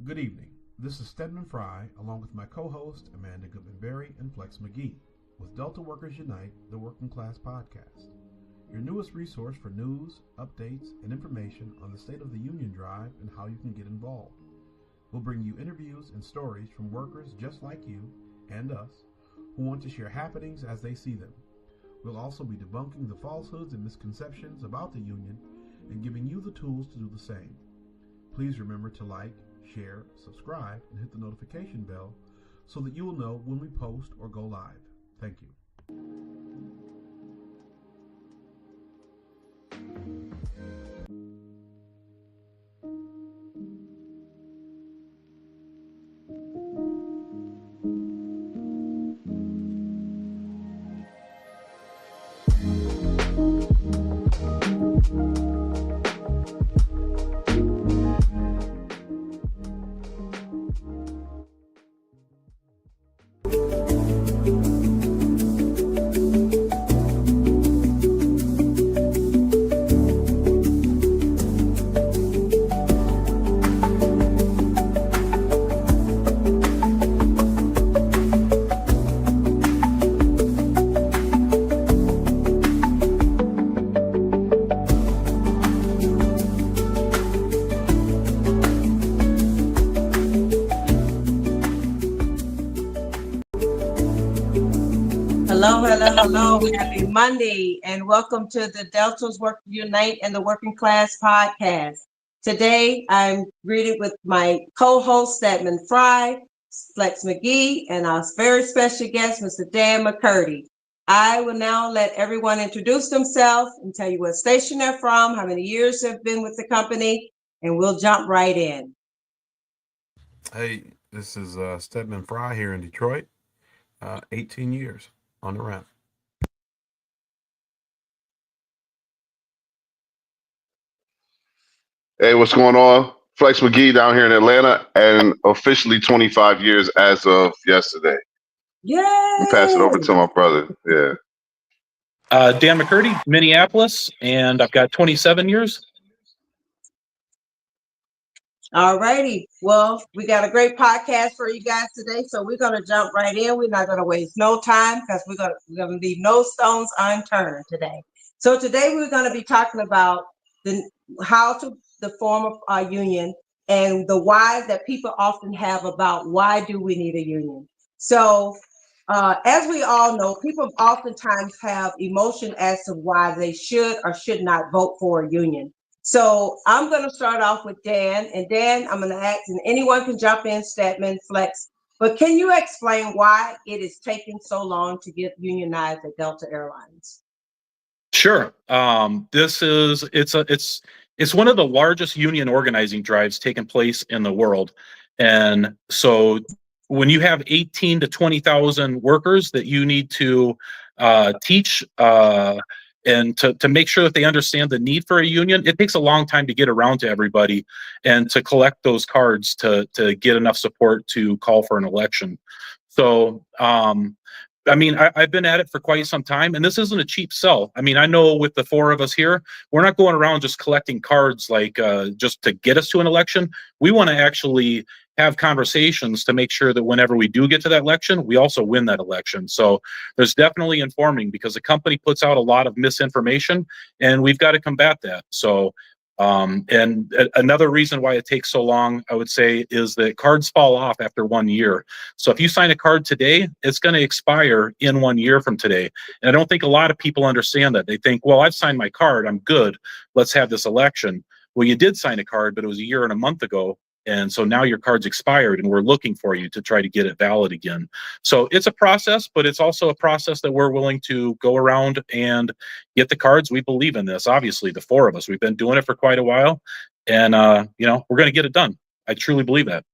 Good evening. This is Stedman Fry, along with my co-host Amanda Goodman-Berry and Flex McGee, with Delta Workers Unite, the Working Class Podcast, your newest resource for news, updates, and information on the state of the union drive and how you can get involved. We'll bring you interviews and stories from workers just like you and us who want to share happenings as they see them. We'll also be debunking the falsehoods and misconceptions about the union and giving you the tools to do the same. Please remember to like, share, subscribe, and hit the notification bell so that you will know when we post or go live. Thank you. Hello. Happy Monday, and welcome to the Delta's Workers Unite and the Working Class Podcast. Today, I'm greeted with my co-host, Stedman Fry, Flex McGee, and our very special guest, Mr. Dan Mccurdy. I will now let everyone introduce themselves and tell you what station they're from, how many years they've been with the company, and we'll jump right in. Hey, this is Stedman Fry here in Detroit. 18 years on the ramp. Hey, what's going on? Flex McGee down here in Atlanta, and officially 25 years as of yesterday. Yay! I'll pass it over to my brother. Yeah. Dan Mccurdy, Minneapolis, and I've got 27 years. All righty. Well, we got a great podcast for you guys today, so we're going to jump right in. We're not going to waste no time because we're going to leave no stones unturned today. So today we're going to be talking about the form of a union and the why that people often have about why do we need a union. So as we all know, people oftentimes have emotion as to why they should or should not vote for a union. So I'm going to start off with Dan, and Dan, I'm going to ask, and anyone can jump in, Stedman, Flex, but can you explain why it is taking so long to get unionized at Delta Airlines? Sure. It's one of the largest union organizing drives taking place in the world. And so when you have 18 to 20,000 workers that you need to teach, and to make sure that they understand the need for a union, it takes a long time to get around to everybody and to collect those cards to get enough support to call for an election. So, I've been at it for quite some time, and this isn't a cheap sell. I mean, I know with the four of us here, we're not going around just collecting cards like just to get us to an election. We want to actually have conversations to make sure that whenever we do get to that election, we also win that election. So there's definitely informing because the company puts out a lot of misinformation, and we've got to combat that. So, and another reason why it takes so long, I would say, is that cards fall off after 1 year. So if you sign a card today, it's going to expire in 1 year from today. And I don't think a lot of people understand that. They think, well, I've signed my card, I'm good, let's have this election. Well, you did sign a card, but it was a year and a month ago. And so now your card's expired and we're looking for you to try to get it valid again. So it's a process, but it's also a process that we're willing to go around and get the cards. We believe in this. Obviously, the four of us, we've been doing it for quite a while, and we're going to get it done. I truly believe that.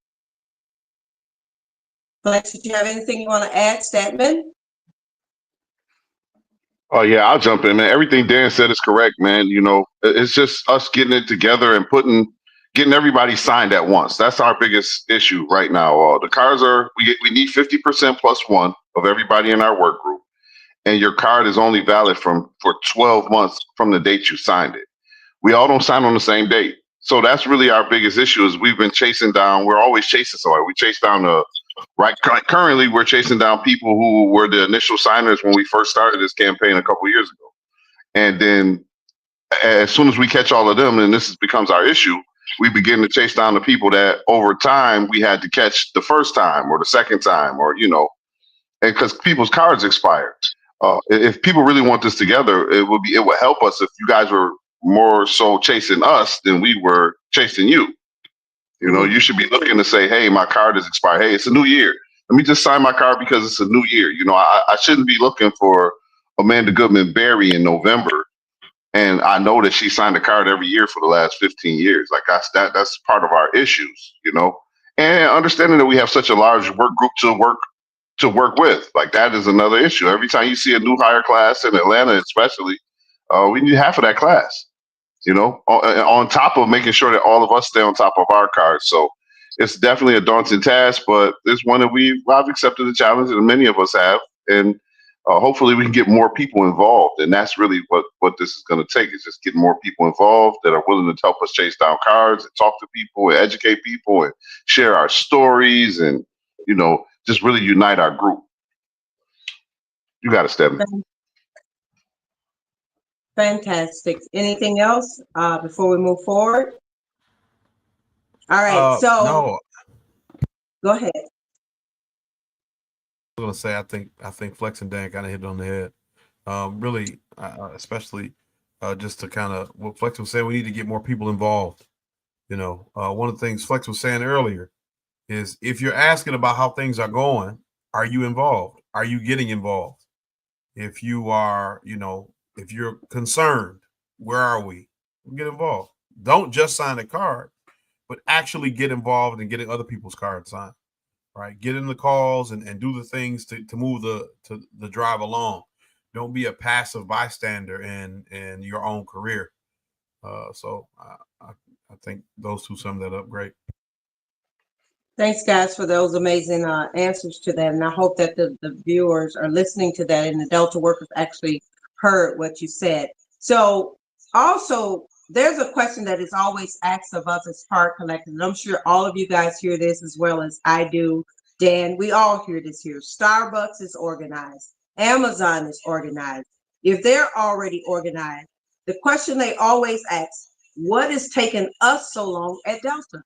Flex, did you have anything you want to add, Stedman? Oh, yeah, I'll jump in, man. Everything Dan said is correct, man. You know, it's just us getting it together and getting everybody signed at once. That's our biggest issue right now. The cards we need 50% plus one of everybody in our work group. And your card is only valid for 12 months from the date you signed it. We all don't sign on the same date. So that's really our biggest issue is we've been chasing down. We're always chasing somebody. We chase down currently we're chasing down people who were the initial signers when we first started this campaign a couple years ago. And then as soon as we catch all of them, and becomes our issue, we begin to chase down the people that over time we had to catch the first time or the second time, or, and because people's cards expire. If people really want this together, it would help us if you guys were more so chasing us than we were chasing you. You should be looking to say, hey, my card is expired. Hey, it's a new year. Let me just sign my card because it's a new year. I shouldn't be looking for Amanda Goodman Berry in November. And I know that she signed a card every year for the last 15 years. Like that's part of our issues, and understanding that we have such a large work group to work with. Like that is another issue. Every time you see a new hire class in Atlanta, especially, we need half of that class, on top of making sure that all of us stay on top of our cards. So it's definitely a daunting task, but it's one that I've accepted the challenge, and many of us have. And hopefully we can get more people involved. And that's really what this is going to take, is just getting more people involved that are willing to help us chase down cards and talk to people and educate people and share our stories and, just really unite our group. You got it, Stephanie. Fantastic. Anything else before we move forward? All right. So no. Go ahead. I was gonna say I think Flex and Dan kind of hit it on the head. Really, especially just to kind of what Flex was saying, we need to get more people involved. One of the things Flex was saying earlier is if you're asking about how things are going, are you involved? Are you getting involved? If you are, if you're concerned, where are we? Get involved. Don't just sign a card, but actually get involved in getting other people's cards signed. Right, get in the calls and do the things to move the drive along. Don't be a passive bystander in your own career. So I think those two sum that up great. Thanks, guys, for those amazing answers to that. And I hope that the viewers are listening to that and the Delta workers actually heard what you said. So also, there's a question that is always asked of us as card collectors. And I'm sure all of you guys hear this as well as I do. Dan, we all hear this here. Starbucks is organized. Amazon is organized. If they're already organized, the question they always ask, what is taking us so long at Delta?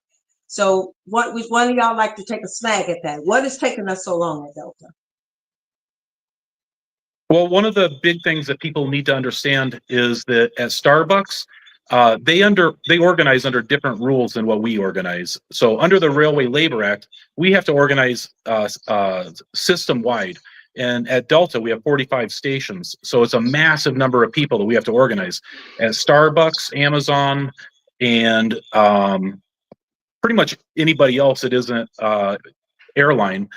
So what would one of y'all like to take a snag at that? What is taking us so long at Delta? Well, one of the big things that people need to understand is that at Starbucks, they organize under different rules than what we organize. So under the Railway Labor Act, we have to organize system-wide. And at Delta, we have 45 stations. So it's a massive number of people that we have to organize. At Starbucks, Amazon, and pretty much anybody else that isn't airline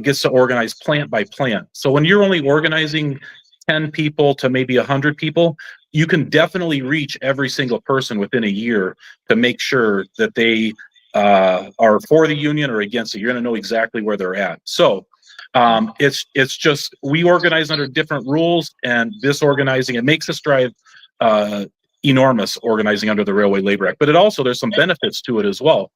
gets to organize plant by plant. So when you're only organizing 10 people to maybe 100 people, you can definitely reach every single person within a year to make sure that they are for the union or against it. You're going to know exactly where they're at. So it's just we organize under different rules, and this organizing, it makes us drive enormous organizing under the Railway Labor Act. But it also, there's some benefits to it as well.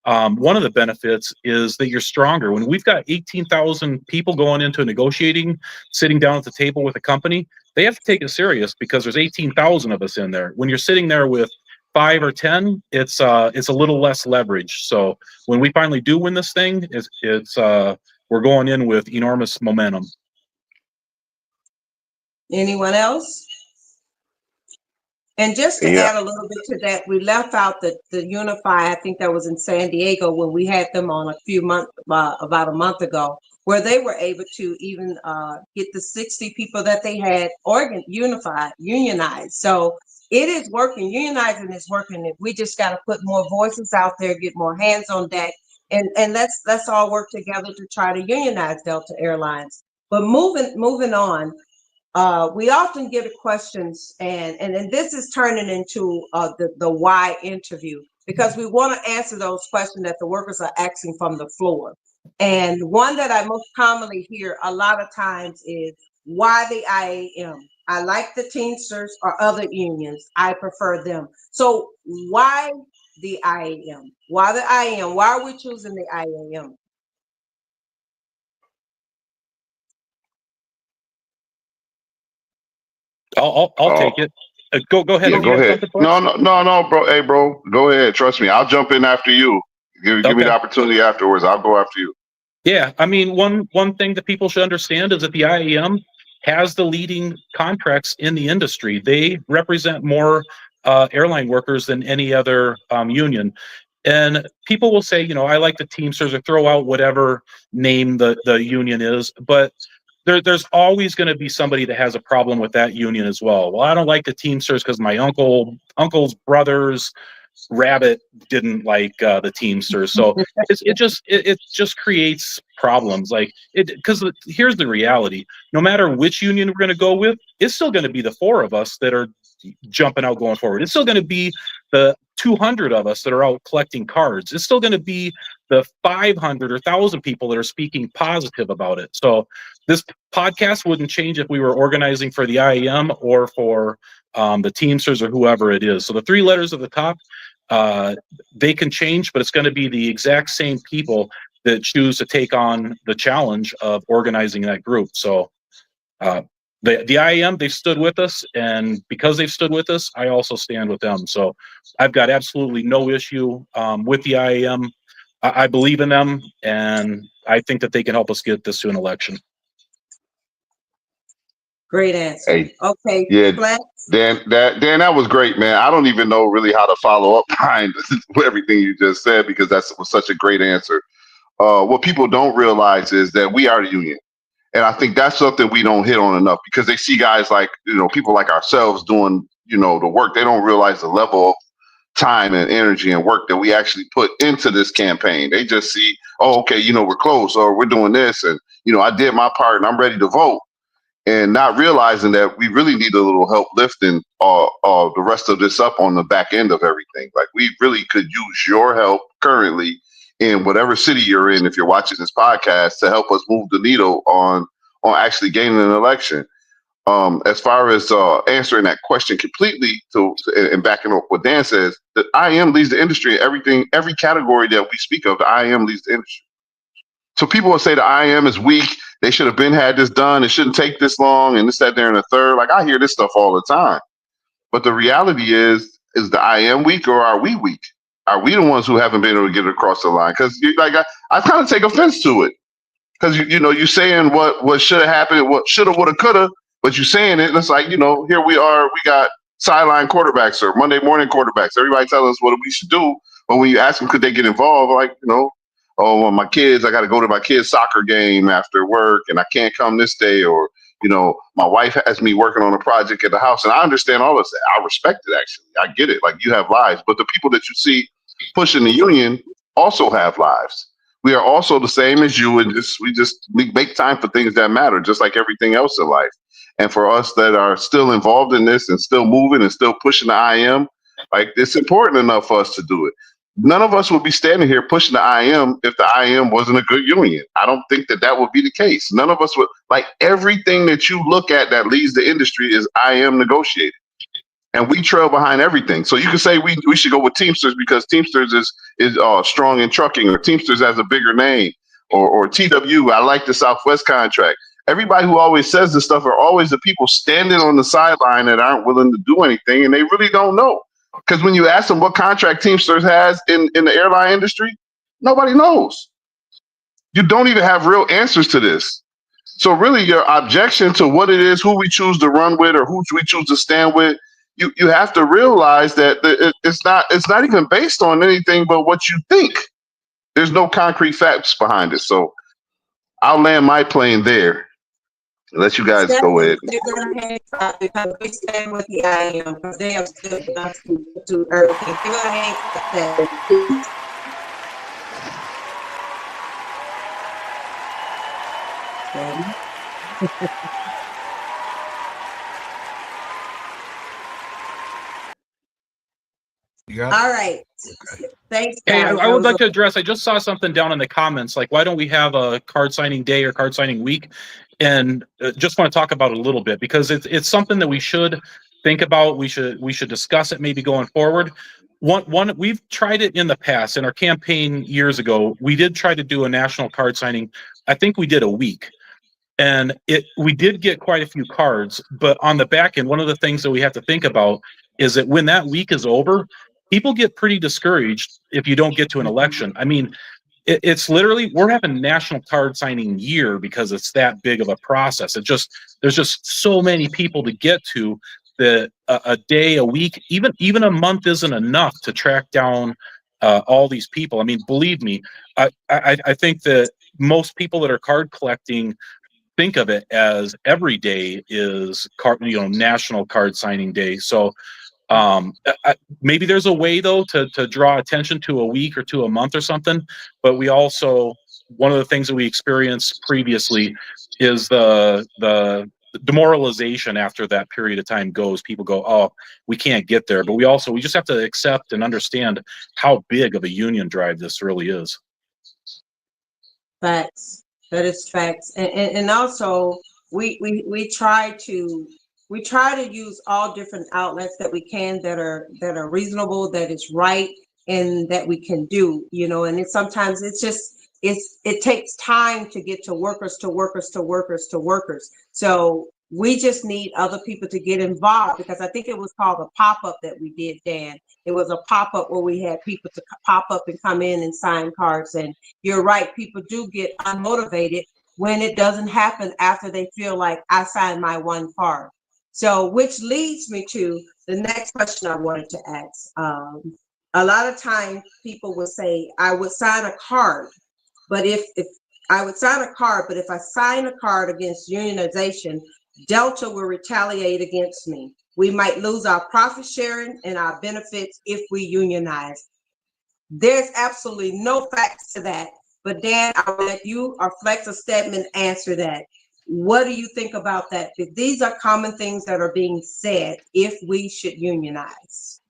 One of the benefits is that you're stronger. When we've got 18,000 people going into negotiating, sitting down at the table with a company, they have to take it serious because there's 18,000 of us in there. When you're sitting there with 5 or 10, it's a little less leverage. So when we finally do win this thing, we're going in with enormous momentum. Anyone else? And just to add a little bit to that, we left out the Unify, I think that was in San Diego when we had them on about a month ago, where they were able to even get the 60 people that they had unionized. So it is working. Unionizing is working. We just got to put more voices out there, get more hands on deck, and let's all work together to try to unionize Delta Airlines. But moving on. We often get questions, and this is turning into the why interview, because we want to answer those questions that the workers are asking from the floor. And one that I most commonly hear a lot of times is, why the IAM? I like the Teamsters or other unions. I prefer them. So why the IAM? Why the IAM? Why are we choosing the IAM? I'll take it. Go ahead. Yeah, If you go have ahead. something for us. No, bro. Hey, bro, go ahead. Trust me. I'll jump in after you. Give me Okay. the opportunity afterwards. I'll go after you. Yeah, I mean, one thing that people should understand is that the IAM has the leading contracts in the industry. They represent more airline workers than any other union. And people will say, I like the Teamsters, or throw out whatever name the union is, but there's always going to be somebody that has a problem with that union as well. Well, I don't like the Teamsters because my uncle's brothers Rabbit didn't like the Teamsters, so it just creates problems. Like it, because here's the reality: no matter which union we're going to go with, it's still going to be the four of us that are jumping out going forward. It's still going to be the 200 of us that are out collecting cards. It's still going to be the 500 or 1,000 people that are speaking positive about it. So this podcast wouldn't change if we were organizing for the IEM or for the Teamsters or whoever it is. So the three letters at the top, they can change, but it's going to be the exact same people that choose to take on the challenge of organizing that group. So the IAM, they've stood with us, and because they've stood with us, I also stand with them. So I've got absolutely no issue with the IAM. I believe in them, and I think that they can help us get this to an election. Great answer. Hey, okay. yeah, Flat. Dan, that was great, man. I don't even know really how to follow up behind everything you just said, because that was such a great answer. What people don't realize is that we are the union. And I think that's something we don't hit on enough, because they see guys like, people like ourselves doing, the work. They don't realize the level of time and energy and work that we actually put into this campaign. They just see, oh, okay, we're close, or we're doing this, and, I did my part and I'm ready to vote. And not realizing that we really need a little help lifting the rest of this up on the back end of everything. Like, we really could use your help currently in whatever city you're in, if you're watching this podcast, to help us move the needle on actually gaining an election. As far as answering that question completely, and backing up what Dan says, that IAM leads the industry in every category that we speak of. The IAM leads the industry. So people will say the IAM is weak. They should have had this done. It shouldn't take this long, and this, that, there, and the third. Like, I hear this stuff all the time. But the reality is the IAM weak, or are we weak? Are we the ones who haven't been able to get it across the line? Because I kind of take offense to it. Because you're saying what should have happened, what shoulda, woulda, coulda, but you're saying it, and it's like, here we are, we got sideline quarterbacks or Monday morning quarterbacks. Everybody telling us what we should do, but when you ask them could they get involved, like, oh, well, my kids, I got to go to my kids' soccer game after work, and I can't come this day, or my wife has me working on a project at the house, and I understand all this. I respect it, actually. I get it. Like, you have lives, but the people that you see pushing the union also have lives. We are also the same as you, and we make time for things that matter, just like everything else in life. And for us that are still involved in this and still moving and still pushing the IM, like, it's important enough for us to do it. None of us would be standing here pushing the IM if the IM wasn't a good union. I don't think that would be the case. None of us would. Like, everything that you look at that leads the industry is IM negotiated. And we trail behind everything. So you can say we should go with Teamsters because Teamsters is strong in trucking, or Teamsters has a bigger name, or TW. I like the Southwest contract. Everybody who always says this stuff are always the people standing on the sideline that aren't willing to do anything, and they really don't know. Because when you ask them what contract Teamsters has in the airline industry, nobody knows. You don't even have real answers to this. So really, your objection to what it is, who we choose to run with, or who we choose to stand with, you have to realize that it's not even based on anything but what you think. There's no concrete facts behind it. So I'll land my plane there. Let you guys go ahead. Because we stand with the IAM, because they have stood with us to everything. They're gonna hang all right. Okay. Thanks, guys. Hey, I would like to address, I just saw something down in the comments, like, why don't we have a card signing day or card signing week? And just want to talk about it a little bit, because it's something that we should think about. We should discuss it maybe going forward. one we've tried it in the past. In our campaign years ago, we did try to do a national card signing. I think we did a week, and we did get quite a few cards. But on the back end, one of the things that we have to think about is that when that week is over, people get pretty discouraged if you don't get to an election. I mean, it's literally, we're having national card signing year because it's that big of a process. There's just so many people to get to that a day, a week, even a month isn't enough to track down all these people. I mean, believe me, I think that most people that are card collecting think of it as every day is national card signing day. So maybe there's a way though to draw attention to a week or to a month or something, but we also, one of the things that we experienced previously is the demoralization after that period of time goes. People go, oh, we can't get there. But we just have to accept and understand how big of a union drive this really is. Facts. That is facts. And also we try to use all different outlets that we can that are reasonable, that is right, and that we can do, and sometimes it takes time to get to workers. So we just need other people to get involved, because I think it was called a pop-up that we did, Dan. It was a pop-up where we had people to pop up and come in and sign cards. And you're right, people do get unmotivated when it doesn't happen after they feel like, I signed my one card. So, which leads me to the next question I wanted to ask. A lot of times people would say, I would sign a card, but if I sign a card against unionization, Delta will retaliate against me. We might lose our profit sharing and our benefits if we unionize. There's absolutely no facts to that. But Dan, I'll let you or Flex or Stedman answer that. What do you think about that? These are common things that are being said if we should unionize.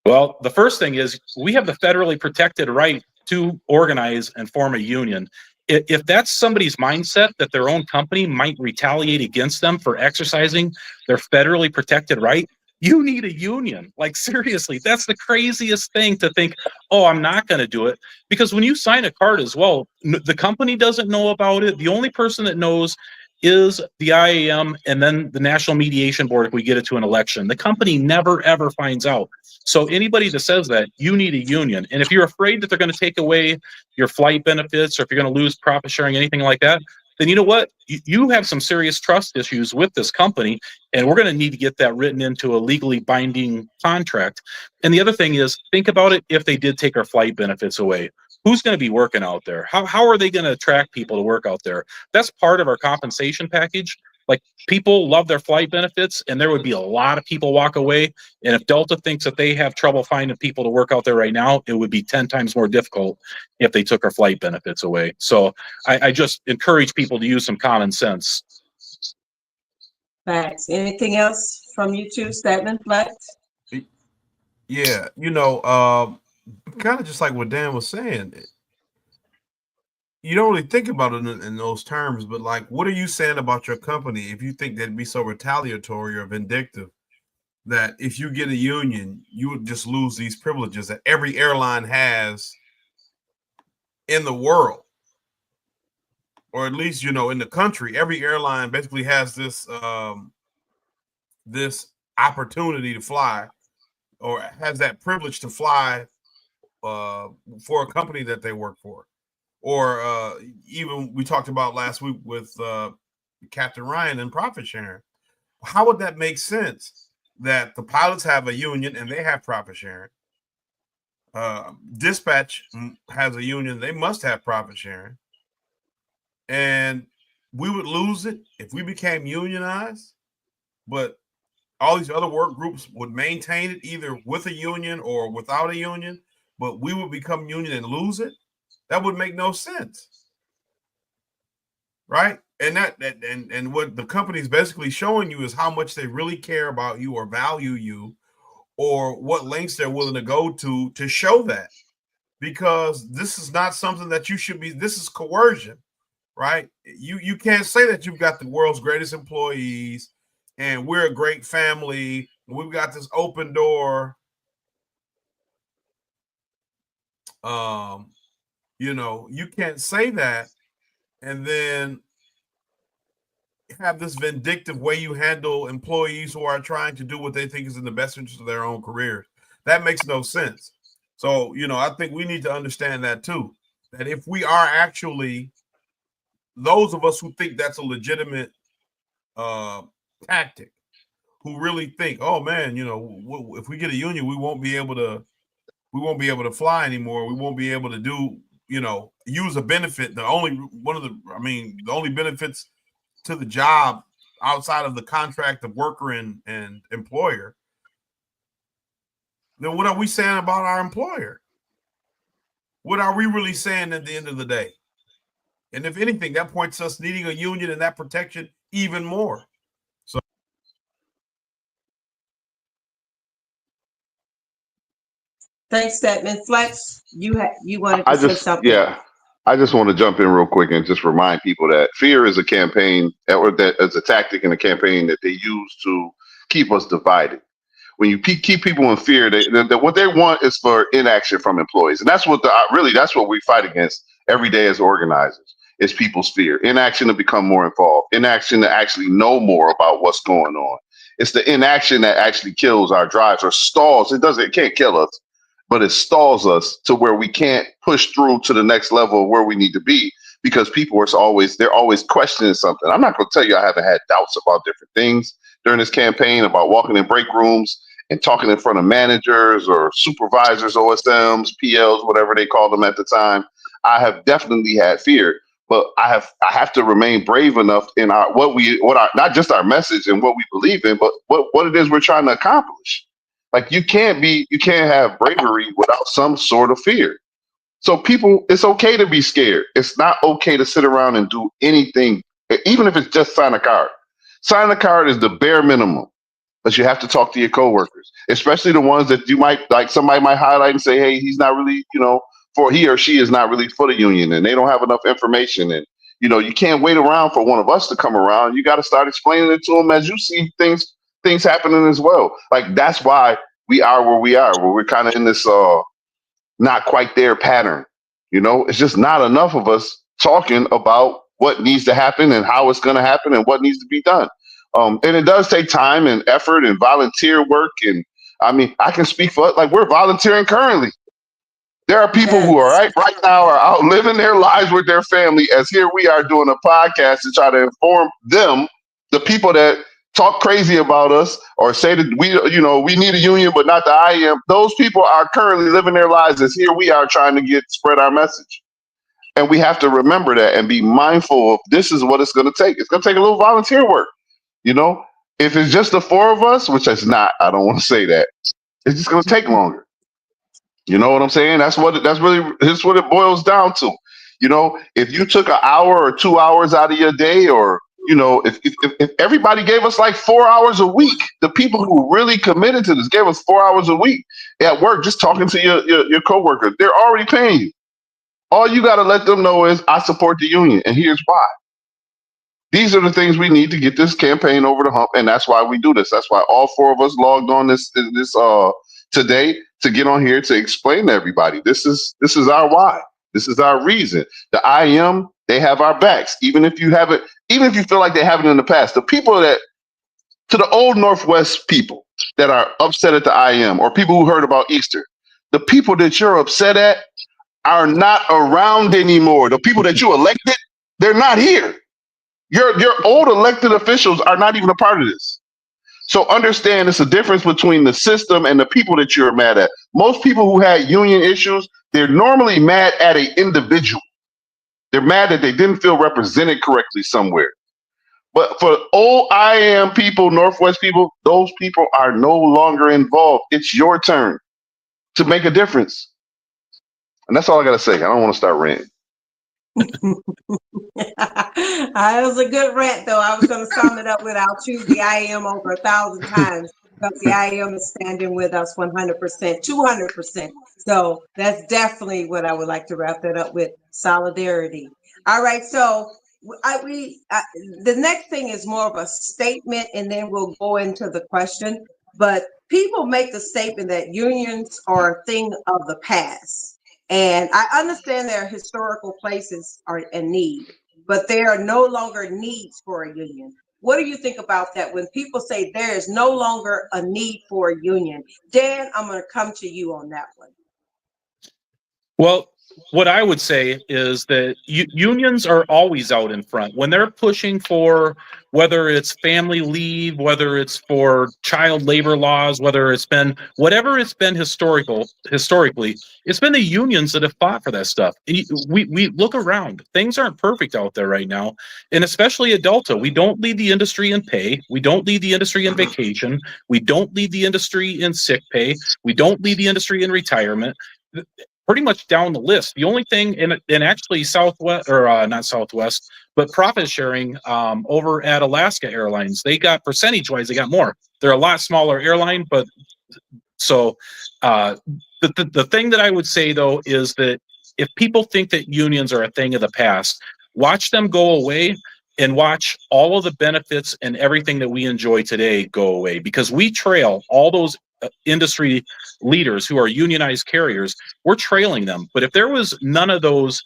Well, the first thing is we have the federally protected right to organize and form a union. If that's somebody's mindset that their own company might retaliate against them for exercising their federally protected right, you need a union. Like, seriously, that's the craziest thing to think, oh, I'm not going to do it. Because when you sign a card as well, the company doesn't know about it. The only person that knows is the IAM and then the National Mediation Board if we get it to an election. The company never, ever finds out. So anybody that says that, you need a union. And if you're afraid that they're going to take away your flight benefits, or if you're going to lose profit sharing, anything like that, then you know what? You have some serious trust issues with this company, and we're going to need to get that written into a legally binding contract. And the other thing is, think about it if they did take our flight benefits away. Who's going to be working out there? How are they going to attract people to work out there? That's part of our compensation package. Like, people love their flight benefits, and there would be a lot of people walk away. And if Delta thinks that they have trouble finding people to work out there right now, it would be 10 times more difficult if they took our flight benefits away. So I just encourage people to use some common sense. Facts. Anything else from you two, Stedman, Flex? Yeah, kind of just like what Dan was saying. You don't really think about it in those terms, but like, what are you saying about your company if you think that'd be so retaliatory or vindictive that if you get a union, you would just lose these privileges that every airline has in the world, or at least, in the country? Every airline basically has this this opportunity to fly, or has that privilege to fly for a company that they work for. Or even we talked about last week with Captain Ryan and profit sharing. How would that make sense that the pilots have a union and they have profit sharing? Dispatch has a union, they must have profit sharing. And we would lose it if we became unionized, but all these other work groups would maintain it either with a union or without a union, but we would become union and lose it. That would make no sense, right? And and what the company is basically showing you is how much they really care about you or value you, or what lengths they're willing to go to show that. Because this is not something that you should be. This is coercion, right? You can't say that you've got the world's greatest employees and we're a great family. We've got this open door You can't say that and then have this vindictive way you handle employees who are trying to do what they think is in the best interest of their own careers. That makes no sense. So, I think we need to understand that too. That if we are actually those of us who think that's a legitimate tactic, who really think, oh man, if we get a union, we won't be able to fly anymore. We won't be able to do, use a benefit. The only benefits to the job outside of the contract of worker and employer. Then what are we saying about our employer? What are we really saying at the end of the day? And if anything, that points us needing a union and that protection even more. So, thanks, Stedman. Flex, you wanted to say something. I just want to jump in real quick and just remind people that fear is a campaign, or that is a tactic in a campaign that they use to keep us divided. When you keep people in fear, what they want is for inaction from employees, and that's what that's what we fight against every day as organizers. Is people's fear, inaction to become more involved, inaction to actually know more about what's going on. It's the inaction that actually kills our drives or stalls. It can't kill us, but it stalls us to where we can't push through to the next level of where we need to be, because people they're always questioning something. I'm not going to tell you I haven't had doubts about different things during this campaign, about walking in break rooms and talking in front of managers or supervisors, OSMs, PLs, whatever they called them at the time. I have definitely had fear, but I have to remain brave enough in not just our message and what we believe in, but what it is we're trying to accomplish. Like you can't have bravery without some sort of fear. So people, it's okay to be scared. It's not okay to sit around and do anything, even if it's just sign a card. Sign a card is the bare minimum, but you have to talk to your coworkers, especially the ones that you might like. Somebody might highlight and say, "Hey, he's not really, for he or she is not really for the union, and they don't have enough information." And you can't wait around for one of us to come around. You got to start explaining it to them as you see things happening as well. Like that's why we are where we are, where we're kind of in this not quite there pattern. It's just not enough of us talking about what needs to happen and how it's going to happen and what needs to be done. And it does take time and effort and volunteer work. And I mean, I can speak for like we're volunteering currently. There are people who are right now are out living their lives with their family, as here we are doing a podcast to try to inform them, the people that talk crazy about us or say that we need a union but not the IM. Those people are currently living their lives as here we are trying to spread our message. And we have to remember that and be mindful of this is what it's going to take. It's going to take a little volunteer work. If it's just the four of us, which it's not, I don't want to say that. It's just going to take longer. You know what I'm saying? That's what it boils down to. If you took an hour or 2 hours out of your day, or if everybody gave us like 4 hours a week, the people who really committed to this gave us 4 hours a week at work, just talking to your coworkers, they're already paying you. All you got to let them know is I support the union, and here's why. These are the things we need to get this campaign over the hump, and that's why we do this. That's why all four of us logged on this today to get on here to explain to everybody. This is our why. This is our reason. The IM, they have our backs, even if you feel like they haven't in the past. The people to the old Northwest people that are upset at the IM, or people who heard about Easter, the people that you're upset at are not around anymore. The people that you elected, they're not here. Your old elected officials are not even a part of this. So understand it's a difference between the system and the people that you're mad at. Most people who had union issues, they're normally mad at an individual. They're mad that they didn't feel represented correctly somewhere. But for old IAM people, Northwest people, those people are no longer involved. It's your turn to make a difference. And that's all I got to say. I don't want to start ranting. It was a good rant, though. I was going to sum it up with I'll choose the IM over 1,000 times, because the IM is standing with us 100%, 200%. So that's definitely what I would like to wrap that up with, solidarity. All right. So the next thing is more of a statement, and then we'll go into the question. But people make the statement that unions are a thing of the past. And I understand there are historical places are in need, but there are no longer needs for a union. What do you think about that when people say there is no longer a need for a union? Dan, I'm going to come to you on that one. Well, what I would say is that unions are always out in front when they're pushing for, whether it's family leave, whether it's for child labor laws, whether it's been whatever it's been historically, it's been the unions that have fought for that stuff. We look around; things aren't perfect out there right now, and especially at Delta, we don't lead the industry in pay, we don't lead the industry in vacation, we don't lead the industry in sick pay, we don't lead the industry in retirement, pretty much down the list. The only thing in actually Southwest, or not Southwest, but profit sharing over at Alaska Airlines, they got percentage wise, they got more. They're a lot smaller airline, but so the thing that I would say though is that if people think that unions are a thing of the past, watch them go away and watch all of the benefits and everything that we enjoy today go away, because we trail all those industry leaders who are unionized carriers. We're trailing them. But if there was none of those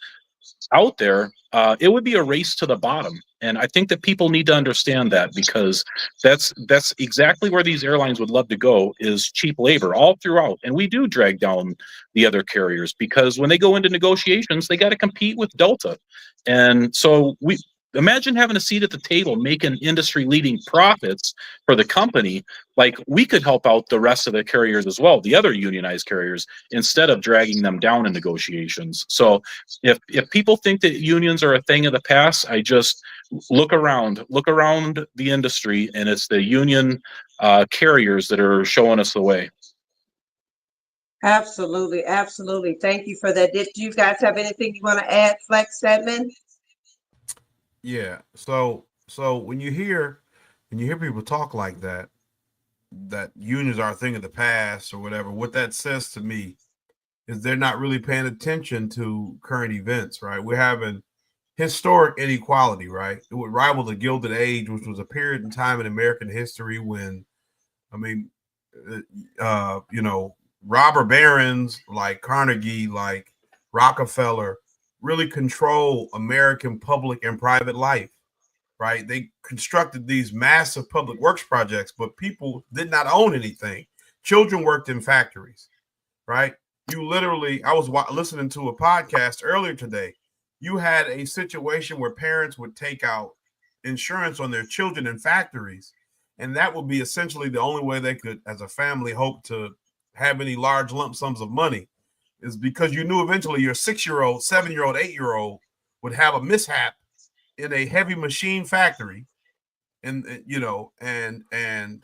out there, it would be a race to the bottom. And I think that people need to understand that, because that's exactly where these airlines would love to go, is cheap labor all throughout. And we do drag down the other carriers, because when they go into negotiations, they got to compete with Delta. And so we imagine having a seat at the table, making industry leading profits for the company. Like, we could help out the rest of the carriers as well, the other unionized carriers, instead of dragging them down in negotiations. So if people think that unions are a thing of the past, I just look around the industry, and it's the union carriers that are showing us the way. Absolutely, absolutely. Thank you for that. Did you guys have anything you want to add, Flex Stedman? Yeah. So when you hear people talk like that unions are a thing of the past or whatever, what that says to me is they're not really paying attention to current events, right? We're having historic inequality, right? It would rival the Gilded Age, which was a period in time in American history when, I mean, robber barons like Carnegie, like Rockefeller, really control American public and private life, right? They constructed these massive public works projects, but people did not own anything. Children worked in factories, right? You literally, I was listening to a podcast earlier today. You had a situation where parents would take out insurance on their children in factories, and that would be essentially the only way they could, as a family, hope to have any large lump sums of money, is because you knew eventually your 6-year-old, 7-year-old, 8-year-old would have a mishap in a heavy machine factory, and and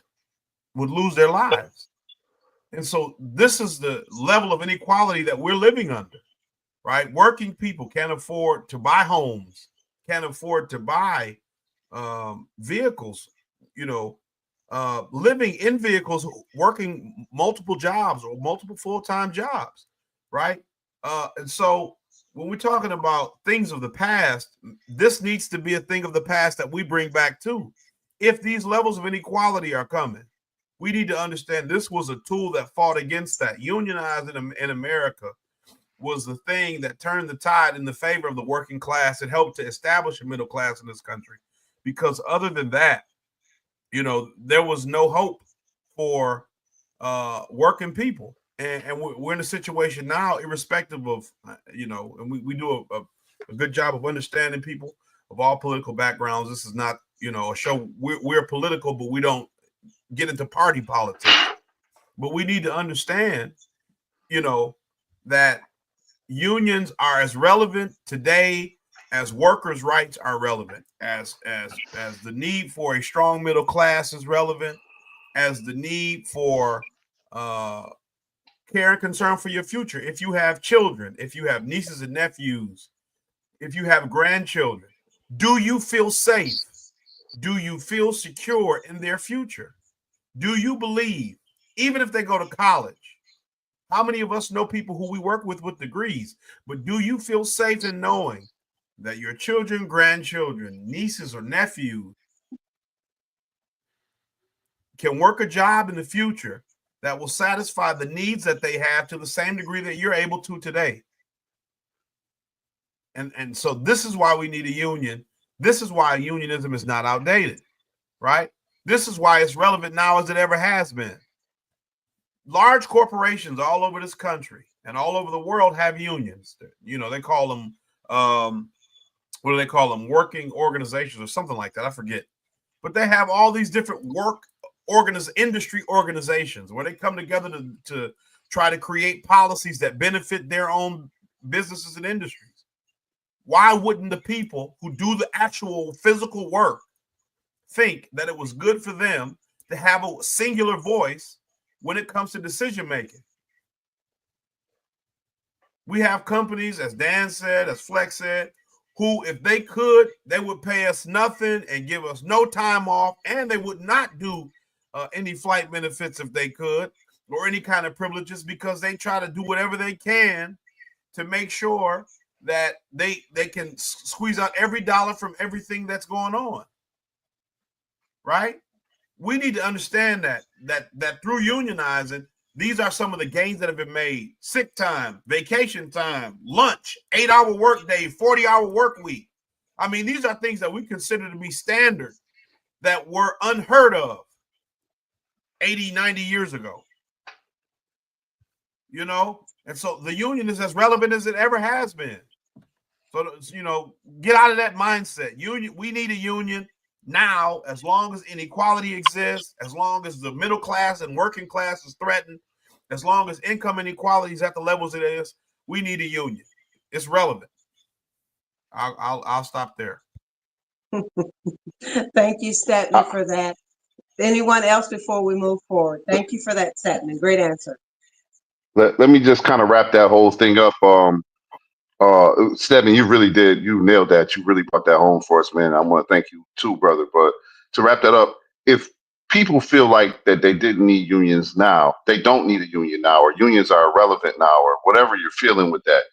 would lose their lives. And so this is the level of inequality that we're living under, right? Working people can't afford to buy homes, can't afford to buy vehicles, living in vehicles, working multiple jobs or multiple full-time jobs, right? And so when we're talking about things of the past, this needs to be a thing of the past that we bring back too. If these levels of inequality are coming, we need to understand this was a tool that fought against that. Unionizing in America was the thing that turned the tide in the favor of the working class. It helped to establish a middle class in this country, because other than that, there was no hope for working people. And we're in a situation now, irrespective of, and we do a good job of understanding people of all political backgrounds. This is not, a show. We're political, but we don't get into party politics. But we need to understand, that unions are as relevant today as workers' rights are relevant, as the need for a strong middle class is relevant, as the need for care and concern for your future. If you have children, if you have nieces and nephews, if you have grandchildren, do you feel safe? Do you feel secure in their future? Do you believe, even if they go to college, how many of us know people who we work with degrees, but do you feel safe in knowing that your children, grandchildren, nieces or nephews can work a job in the future that will satisfy the needs that they have to the same degree that you're able to today? And so this is why we need a union. This is why unionism is not outdated, right? This is why it's relevant now as it ever has been. Large corporations all over this country and all over the world have unions. You know, they call them, what do they call them? Working organizations or something like that. I forget. But they have all these different industry organizations where they come together to try to create policies that benefit their own businesses and industries. Why wouldn't the people who do the actual physical work think that it was good for them to have a singular voice when it comes to decision making? We have companies, as Dan said, as Flex said, who, if they could, they would pay us nothing and give us no time off, and they would not do any flight benefits if they could, or any kind of privileges, because they try to do whatever they can to make sure that they can squeeze out every dollar from everything that's going on. Right? We need to understand that through unionizing, these are some of the gains that have been made. Sick time, vacation time, lunch, 8-hour work day, 40-hour work week. I mean, these are things that we consider to be standard that were unheard of 80, 90 years ago. You know? And so the union is as relevant as it ever has been. So, you know, get out of that mindset. We need a union now, as long as inequality exists, as long as the middle class and working class is threatened, as long as income inequality is at the levels it is, we need a union. It's relevant. I'll stop there. Thank you, Statman, for that. Anyone else before we move forward? Thank you for that, Statman. Great answer. Let me just kind of wrap that whole thing up. Stedman, you nailed that. You really brought that home for us, man. I want to thank you too, brother. But to wrap that up, if people feel like that they didn't need unions now, they don't need a union now, or unions are irrelevant now, or whatever you're feeling with that,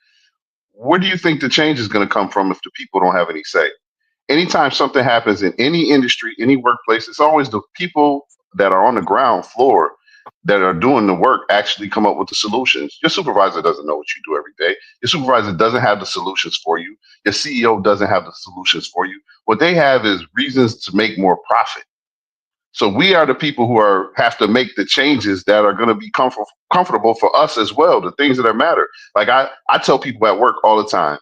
where do you think the change is going to come from if the people don't have any say? Anytime something happens in any industry, any workplace, it's always the people that are on the ground floor that are doing the work actually come up with the solutions. Your supervisor doesn't know what you do every day. Your supervisor doesn't have the solutions for you. Your CEO doesn't have the solutions for you. What they have is reasons to make more profit. So we are the people who have to make the changes that are going to be comfortable for us as well, the things that matter. Like I tell people at work all the time,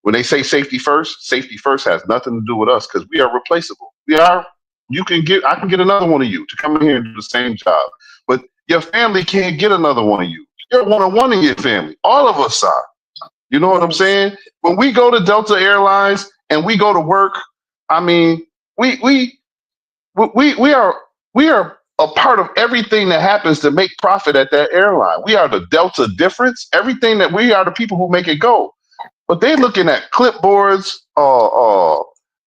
when they say safety first has nothing to do with us, because we are replaceable. I can get another one of you to come in here and do the same job. But your family can't get another one of you. You're one-on-one in your family. All of us are. You know what I'm saying? When we go to Delta Airlines and we go to work, I mean, we are a part of everything that happens to make profit at that airline. We are the Delta difference. Everything that we are the people who make it go. But they're looking at clipboards,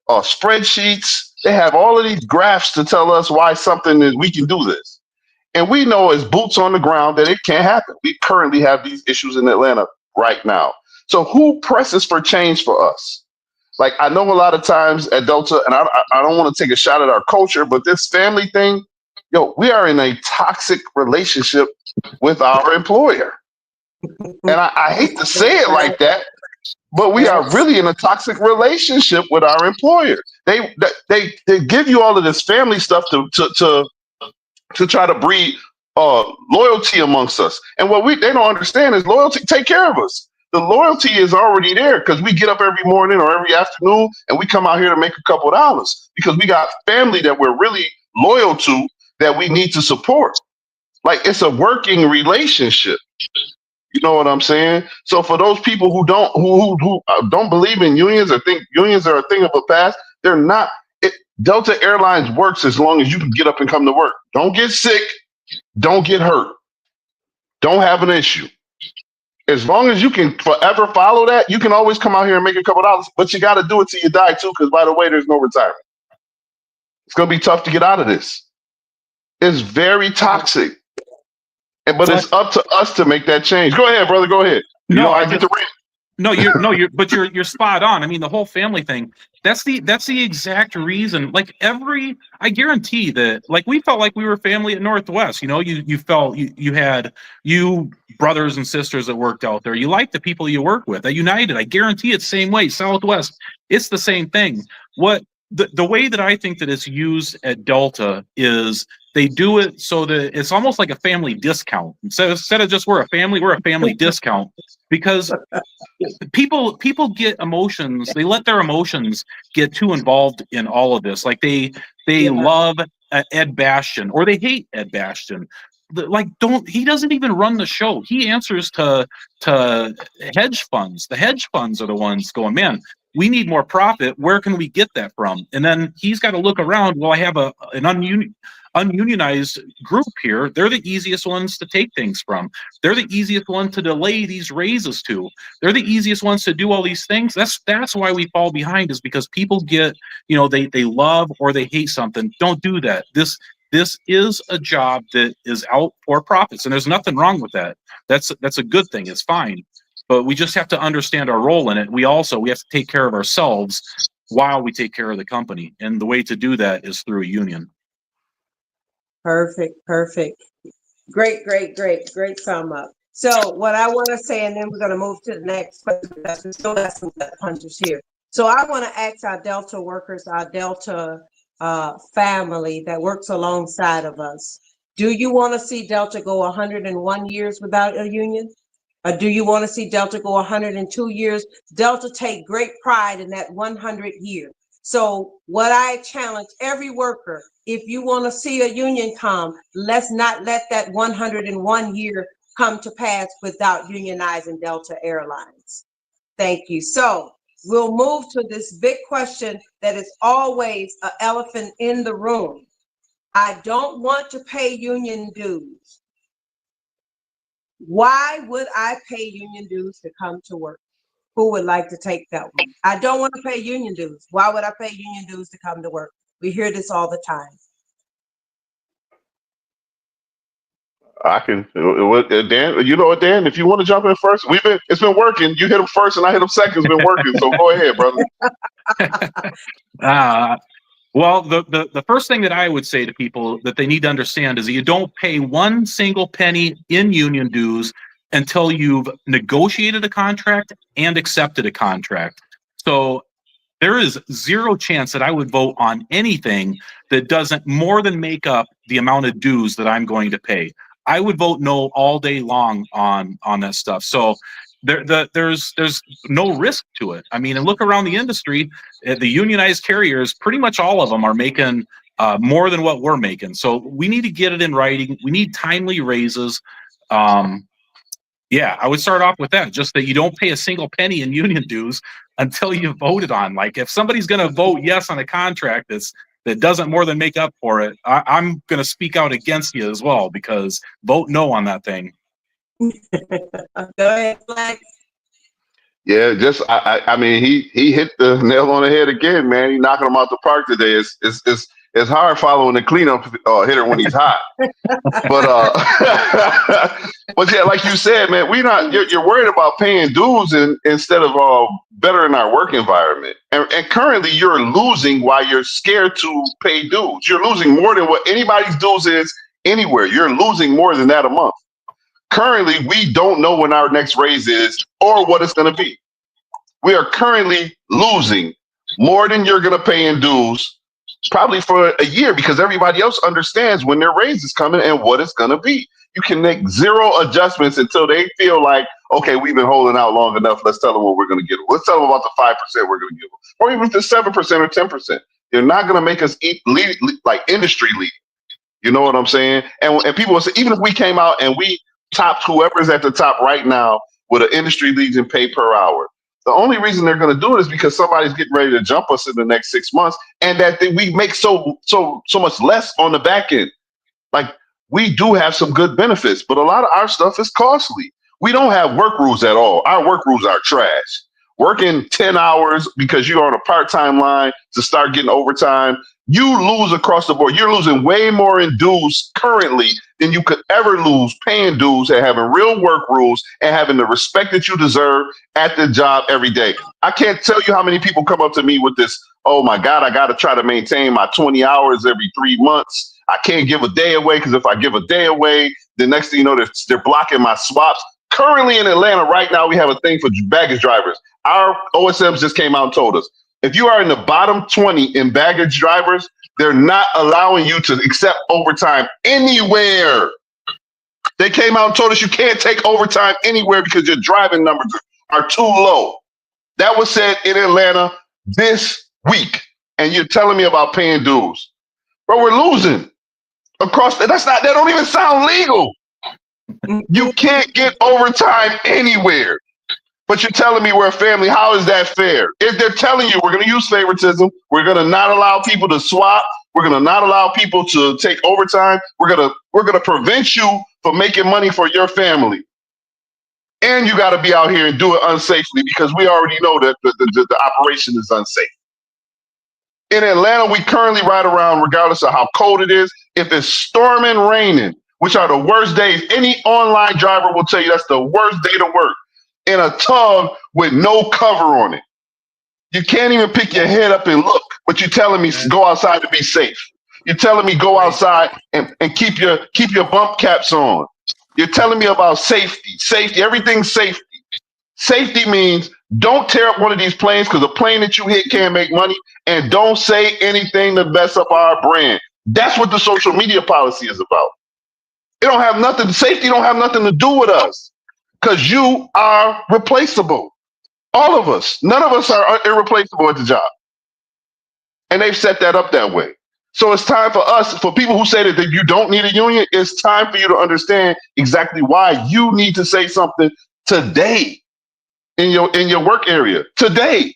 spreadsheets. They have all of these graphs to tell us why something is we can do this. And we know as boots on the ground that it can't happen. We currently have these issues in Atlanta right now. So who presses for change for us? Like, I know a lot of times at Delta, and I don't want to take a shot at our culture, but this family thing, we are in a toxic relationship with our employer. And I hate to say it like that, but we are really in a toxic relationship with our employer. They give you all of this family stuff to try to breed loyalty amongst us. And what they don't understand is loyalty take care of us. The loyalty is already there because we get up every morning or every afternoon and we come out here to make a couple of dollars because we got family that we're really loyal to that we need to support. Like, it's a working relationship. You know what I'm saying? So for those people who don't believe in unions or think unions are a thing of the past, they're not. Delta Airlines works as long as you can get up and come to work. Don't get sick. Don't get hurt. Don't have an issue. As long as you can forever follow that, you can always come out here and make a couple dollars, but you got to do it till you die too, because by the way, there's no retirement. It's going to be tough to get out of this. It's very toxic. But it's up to us to make that change. Go ahead, brother. Go ahead. I get the rant. But you're spot on. I mean, the whole family thing, that's the exact reason. Like, I guarantee that, like, we felt like we were family at Northwest. You felt you brothers and sisters that worked out there. You like the people you work with. At United, I guarantee it's the same way. Southwest, it's the same thing. What the way that I think that it's used at Delta is they do it so that it's almost like a family discount. Instead of just we're a family discount, because people get emotions. They let their emotions get too involved in all of this. Like they love Ed Bastian or they hate Ed Bastian. Like he doesn't even run the show. He answers to hedge funds. The hedge funds are the ones going, man, we need more profit. Where can we get that from? And then he's got to look around. Well, I have an ununionized group here. They're the easiest ones to take things from. They're the easiest one to delay these raises to. They're the easiest ones to do all these things. That's why we fall behind, is because people get, they love or they hate something. Don't do that. This is a job that is out for profits, and there's nothing wrong with that. That's a good thing. It's fine. But we just have to understand our role in it. We have to take care of ourselves while we take care of the company. And the way to do that is through a union. Perfect. Great sum up. So what I want to say, and then we're going to move to the next question, because we still have some punchers here. So I want to ask our Delta workers, our Delta family that works alongside of us, do you want to see Delta go 101 years without a union? Or do you want to see Delta go 102 years? Delta take great pride in that 100 year. So what I challenge every worker, if you want to see a union come, let's not let that 101 year come to pass without unionizing Delta Airlines. Thank you. So we'll move to this big question that is always an elephant in the room. I don't want to pay union dues. Why would I pay union dues to come to work? Who would like to take that one? I don't want to pay union dues. Why would I pay union dues to come to work? We hear this all the time. I can, Dan. You know what, Dan? If you want to jump in first, it's been working. You hit them first, and I hit them second. It's been working. So go ahead, brother. Well, the first thing that I would say to people that they need to understand is that you don't pay one single penny in union dues until you've negotiated a contract and accepted a contract. So there is zero chance that I would vote on anything that doesn't more than make up the amount of dues that I'm going to pay. I would vote no all day long on that stuff. So there's no risk to it. I mean, and look around the industry, the unionized carriers, pretty much all of them are making more than what we're making. So we need to get it in writing. We need timely raises. Yeah, I would start off with that, just that you don't pay a single penny in union dues until you voted on. Like, if somebody's going to vote yes on a contract that doesn't more than make up for it, I'm going to speak out against you as well, because vote no on that thing. Go ahead, Flex. Yeah, I mean, he hit the nail on the head again, man. He knocking him out the park today. It's hard following the cleanup hitter when he's hot. But yeah, like you said, man, you're worried about paying dues instead of bettering our work environment. And currently you're losing while you're scared to pay dues. You're losing more than what anybody's dues is anywhere. You're losing more than that a month. Currently, we don't know when our next raise is or what it's going to be. We are currently losing more than you're going to pay in dues, probably for a year, because everybody else understands when their raise is coming and what it's going to be. You can make zero adjustments until they feel like, okay, we've been holding out long enough. Let's tell them what we're going to give them. Let's tell them about the 5% we're going to give them, or even the 7% or 10%. They're not going to make us lead like industry leading. You know what I'm saying? And people will say, even if we came out and we topped whoever's at the top right now with an industry leading pay per hour, the only reason they're going to do it is because somebody's getting ready to jump us in the next 6 months, and that we make so much less on the back end. Like, we do have some good benefits, but a lot of our stuff is costly. We don't have work rules at all. Our work rules are trash. Working 10 hours because you're on a part-time line to start getting overtime, you lose across the board. You're losing way more in dues currently than you could ever lose paying dues and having real work rules and having the respect that you deserve at the job every day. I can't tell you how many people come up to me with this, oh my God, I got to try to maintain my 20 hours every 3 months. I can't give a day away because if I give a day away, the next thing you know, they're blocking my swaps. Currently in Atlanta right now, we have a thing for baggage drivers. Our OSMs just came out and told us, if you are in the bottom 20 in baggage drivers, they're not allowing you to accept overtime anywhere. They came out and told us you can't take overtime anywhere because your driving numbers are too low. That was said in Atlanta this week. And you're telling me about paying dues. Bro, we're losing across that don't even sound legal. You can't get overtime anywhere. But you're telling me we're a family. How is that fair? If they're telling you we're going to use favoritism, we're going to not allow people to swap, we're going to not allow people to take overtime, we're going to prevent you from making money for your family. And you got to be out here and do it unsafely because we already know that the operation is unsafe. In Atlanta, we currently ride around, regardless of how cold it is. If it's storming, raining, which are the worst days, any online driver will tell you that's the worst day to work, in a tug with no cover on it. You can't even pick your head up and look, but you're telling me go outside to be safe. You're telling me go outside and keep your bump caps on. You're telling me about safety, everything's safety. Safety means don't tear up one of these planes because a plane that you hit can't make money, and don't say anything to mess up our brand. That's what the social media policy is about. Safety don't have nothing to do with us because you are replaceable. All of us, none of us are irreplaceable at the job. And they've set that up that way. So it's time for us, for people who say that you don't need a union, it's time for you to understand exactly why you need to say something today in your work area. Today.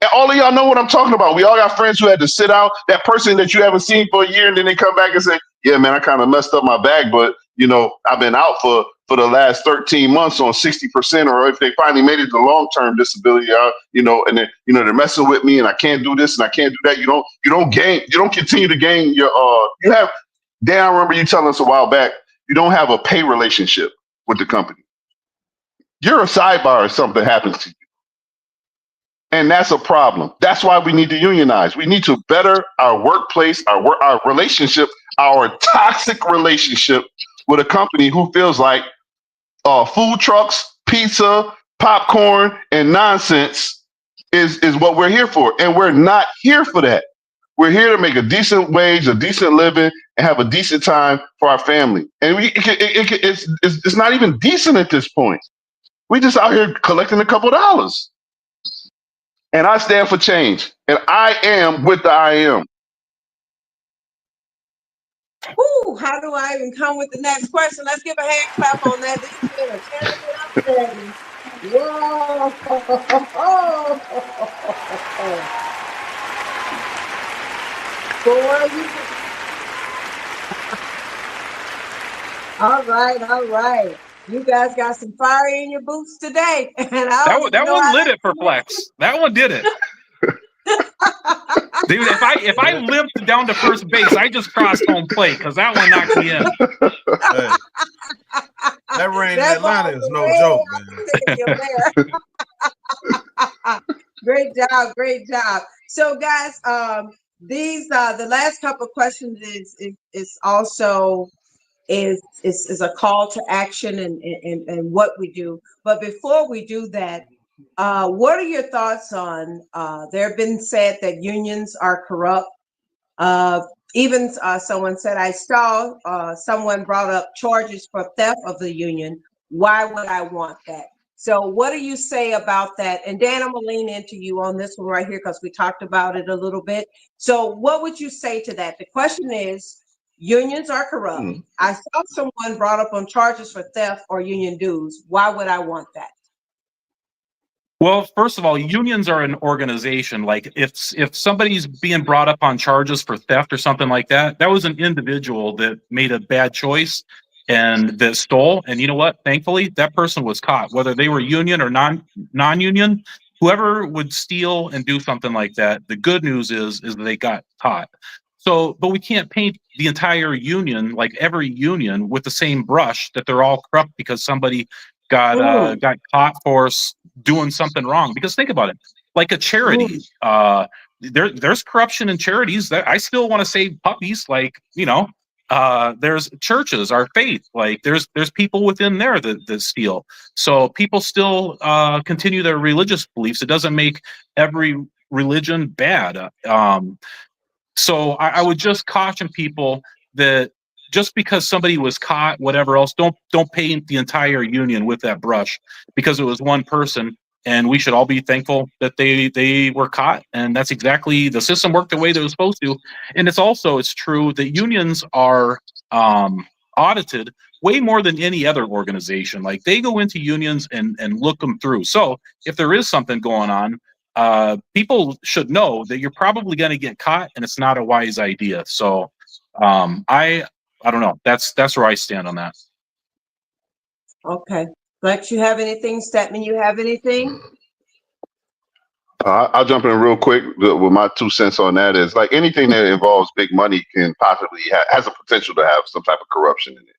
And all of y'all know what I'm talking about. We all got friends who had to sit out, that person that you haven't seen for a year, and then they come back and say, yeah, man, I kind of messed up my bag, but I've been out for the last 13 months on 60%, or if they finally made it to long-term disability, and then, they're messing with me and I can't do this and I can't do that. You don't continue to gain your, Dan, I remember you telling us a while back, you don't have a pay relationship with the company. You're a sidebar if something happens to you. And that's a problem. That's why we need to unionize. We need to better our workplace, our relationship, our toxic relationship with a company who feels like food trucks, pizza, popcorn, and nonsense is what we're here for. And we're not here for that. We're here to make a decent wage, a decent living, and have a decent time for our family. And it's not even decent at this point. We just out here collecting a couple dollars. And I stand for change. And I am with the I am. Ooh, how do I even come with the next question? Let's give a hand clap on that. This has been a terrible upsetting. Whoa. All right. You guys got some fire in your boots today. And that one lit it for Flex. That one did it. Dude, if I lived down to first base, I just crossed home plate because that one knocked me in. Hey, that rain in Atlanta is no joke, man. Great job. So, guys, these the last couple of questions is also is a call to action and what we do. But before we do that, what are your thoughts on there have been said that unions are corrupt? Even someone said, I saw someone brought up charges for theft of the union. Why would I want that? So what do you say about that? And Dan, I'm gonna lean into you on this one right here because we talked about it a little bit. So what would you say to that? The question is, unions are corrupt. Mm-hmm. I saw someone brought up on charges for theft or union dues. Why would I want that? Well, first of all, unions are an organization. Like if somebody's being brought up on charges for theft or something like that, that was an individual that made a bad choice and that stole. And you know what? Thankfully, that person was caught, whether they were union or non-union. Whoever would steal and do something like that, the good news is that they got caught. So, but we can't paint the entire union, like every union, with the same brush that they're all corrupt because somebody got caught for doing something wrong. Because think about it, like a charity, there's corruption in charities. That I still want to save puppies. Like, there's churches, our faith. Like, there's people within there that steal. So people still continue their religious beliefs. It doesn't make every religion bad. So I would just caution people that just because somebody was caught, whatever else, don't paint the entire union with that brush because it was one person. And we should all be thankful that they were caught. And that's exactly, the system worked the way that it was supposed to. And it's true that unions are audited way more than any other organization. Like, they go into unions and look them through. So if there is something going on, people should know that you're probably going to get caught, and it's not a wise idea. So I don't know. That's where I stand on that. Okay. Lex, you have anything? Statman, you have anything? I'll jump in real quick with my 2 cents on that. Is like anything that involves big money can possibly has a potential to have some type of corruption in it.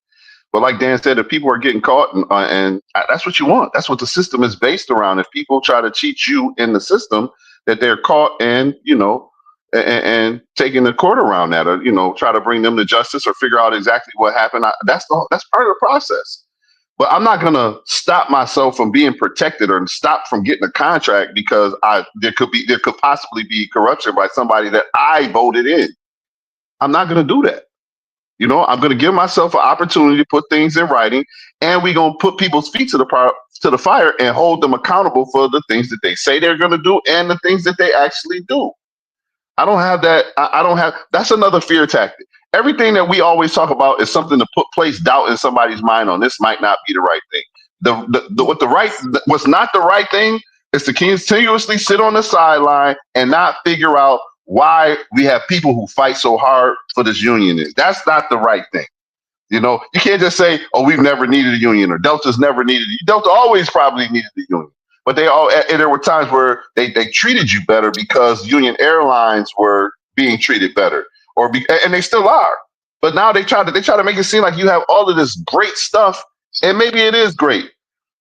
But like Dan said, if people are getting caught, and that's what you want. That's what the system is based around. If people try to cheat you in the system, that they're caught and and taking the court around that, or try to bring them to justice or figure out exactly what happened. That's part of the process. But I'm not gonna stop myself from being protected or stop from getting a contract because there could possibly be corruption by somebody that I voted in. I'm not gonna do that. I'm gonna give myself an opportunity to put things in writing, and we're gonna put people's feet to the fire and hold them accountable for the things that they say they're gonna do and the things that they actually do. I don't have that. I don't have. That's another fear tactic. Everything that we always talk about is something to place doubt in somebody's mind on this might not be the right thing. What's not the right thing is to continuously sit on the sideline and not figure out why we have people who fight so hard for this union. That's not the right thing. You can't just say, "Oh, we've never needed a union," or "Delta's never needed." Delta always probably needed the union. But there were times where they treated you better because Union Airlines were being treated better, and they still are. But now they try to make it seem like you have all of this great stuff, and maybe it is great,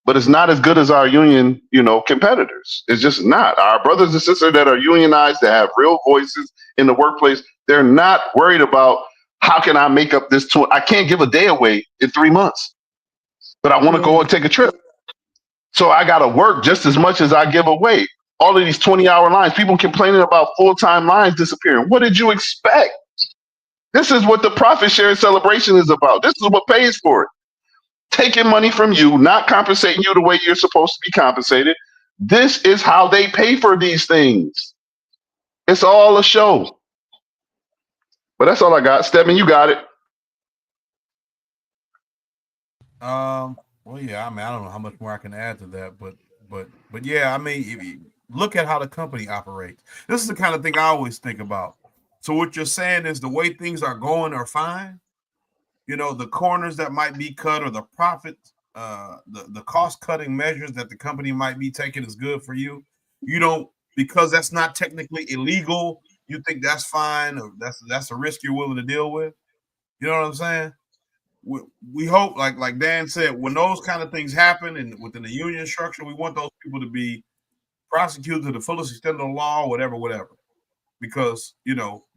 but it's not as good as our union, competitors. It's just not. Our brothers and sisters that are unionized, that have real voices in the workplace, they're not worried about how can I make up this. I can't give a day away in 3 months, but I want to go and take a trip. So I got to work just as much as I give away. All of these 20-hour lines, people complaining about full-time lines disappearing. What did you expect? This is what the profit sharing celebration is about. This is what pays for it. Taking money from you, not compensating you the way you're supposed to be compensated. This is how they pay for these things. It's all a show. But that's all I got. Stedman, you got it. Well, yeah, I don't know how much more I can add to that, but yeah, if you look at how the company operates, this is the kind of thing I always think about. So what you're saying is the way things are going are fine. The corners that might be cut or the profit, the cost cutting measures that the company might be taking is good for you. You don't, because that's not technically illegal. You think that's fine, or that's a risk you're willing to deal with. You know what I'm saying? We hope, like Dan said, when those kind of things happen and within the union structure, we want those people to be prosecuted to the fullest extent of the law, whatever. Because